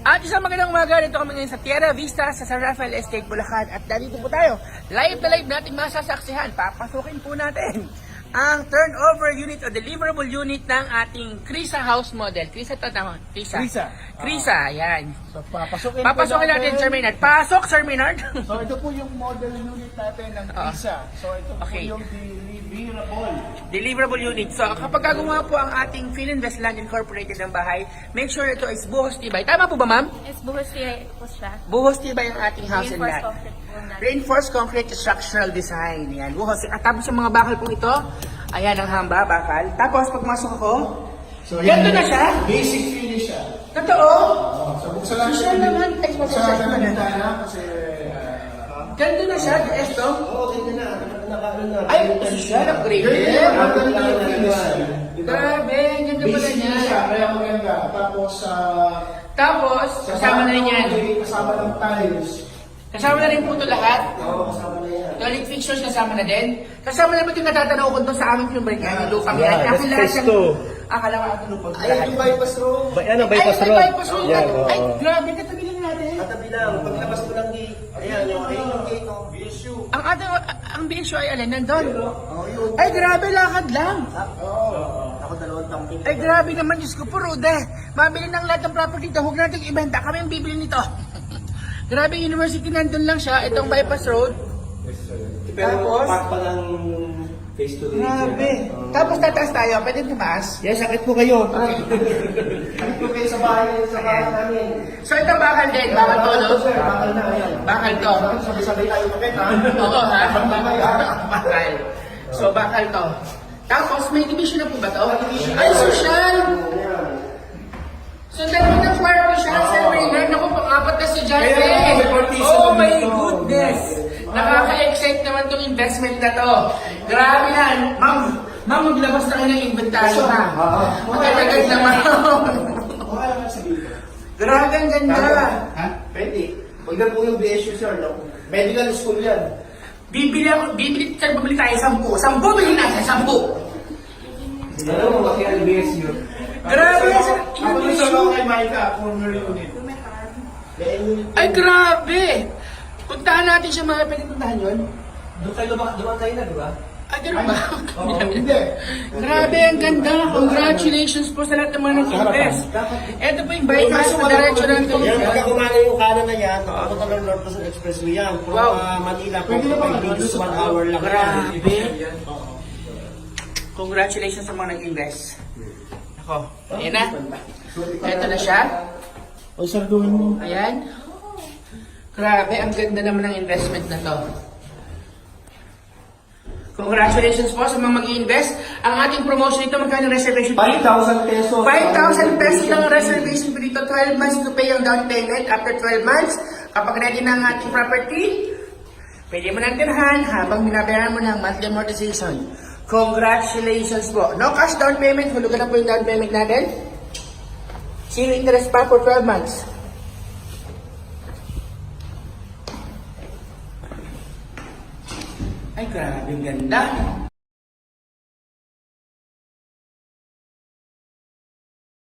At isang magandang umaga, dito kami ngayon sa Tierra Vista sa San Rafael Estate, Bulacan. At dito po tayo, live na live nating masasaksihan. Papasukin po natin ang turnover unit o deliverable unit ng ating Krisa house model. Krisa to naman. Krisa, yan. So, papasukin Natin, Sir Maynard. Pasok, Sir Maynard. So, ito po yung model unit natin ng Krisa. So, ito Okay. po yung deliverable. Deliverable unit. So, kapag gumawa po ang ating Philinvest Land Incorporated ng bahay, make sure ito is buhos tibay. Tama po ba, ma'am? Yes, buhos tibay po siya. Buhos tibay ang ating house and Reinforced lot. concrete po natin. Reinforced concrete structural design. Yan, buhos. At tapos yung mga bakal po ito, ayan ang hamba, bakal. Tapos pag masok ako, So, ganito na siya. Basic finish siya. Totoo. So, buksan lang Social naman. Ay, Buksan natin ang bintana kasi... Ganito na siya, esto. Oo, ganyan na. Nakakaroon na. Ay, social, upgrade. Maganda yung finish. Grabe, ang ganda pala Basic niya. finish siya, kaya maganda. Tapos, Tapos, kasama na rin yan. Kasama ng tiles. Kasama na rin po ito lahat. Oo, kasama na yan. Toilet fixtures kasama na din. Kasama na ba yung natatanaw ko doon sa aming filmber niya, yung lupang yan. Ako lahat phase yung... two. Akala ko ang lupang Ay, yung bypass room. Ay, bypass may road. bypass road. Yan, Ay, oo. grabe, katabi lang natin. Katabi lang. Paglabas mo ng gate. Ayan, yung gate. BSU. Ang BSU ay alin, nandun. Oo, yun. Ay, grabe, lakad lang. Ako dalawang tangking. Ay, grabe naman, Diyos ko po, Rude. Mabili ng lahat ng property dito, huwag natin ibenta. Kami ang bibili nito. Grabe, university nandun lang siya. Itong bypass road. Pero Tapos? part pa lang face to face. Grabe. Tapos tataas tayo, pwede tumaas. Yes, sakit po kayo. Sakit ko kayo sa bahay namin. So, ito bakal din, bakal to, no? Sir, bakal na yan. Bakal to. Sabi-sabi tayo makita. Oo, ha? Mamaya. Bakal. So, bakal to. Tapos, may division na po ba to? Ay, social! So, dalawa ng kwarto siya, Sir Maynard. Naku, pang-apat na estudyante. Kaya, may partition Oh na my dito. goodness! Nakaka-excite naman tong investment na to. Grabe na. Ma'am, maglabas na kayo ng inventory na. Magandagad naman. Okay lang sabihin. Grabe, ang ganda. Ha? Pwede. Huwag na po yung BSU, sir. No? Medical school yan. Bibili tayo 10. 10 bilhin natin, 10. Alam mo, bakit ang BSU? Grabe, sir. Ako na sa mga kay Maika, former unit. Ay, grabe. Puntahan natin siya, mga pwede puntahan yun. Doon kayo dumaan kayo na, di ba? Ay, ganun ba? Hindi. Grabe, ang ganda. Congratulations po sa lahat ng mga nag-invest. Ito po yung bypass na diretso ng Yan, Tulog. pagka kumana yung kanan na yan, nakapunta ng North Luzon Expressway yan. From Wow. Manila, Pwede naman, 45 minutes, 1 hour lang. Grabe. Congratulations sa mga nag-invest. Ako, ayan na. Ito na siya. O sir, gawin mo. Ayan. Grabe, ang ganda naman ng investment na to. Congratulations po sa mga mag-i-invest. Ang ating promotion ito, magkano ang reservation fee? 5,000 pesos. 5,000 pesos lang ang reservation fee dito. 12 months to pay ang down payment. After 12 months, kapag ready na ang ating property, pwede mo nang tirahan habang binabayaran mo ng monthly amortization. Congratulations po. No cash down payment. Hulugan na po yung down payment natin. Zero interest pa for 12 months. Ay, grabe, ang ganda.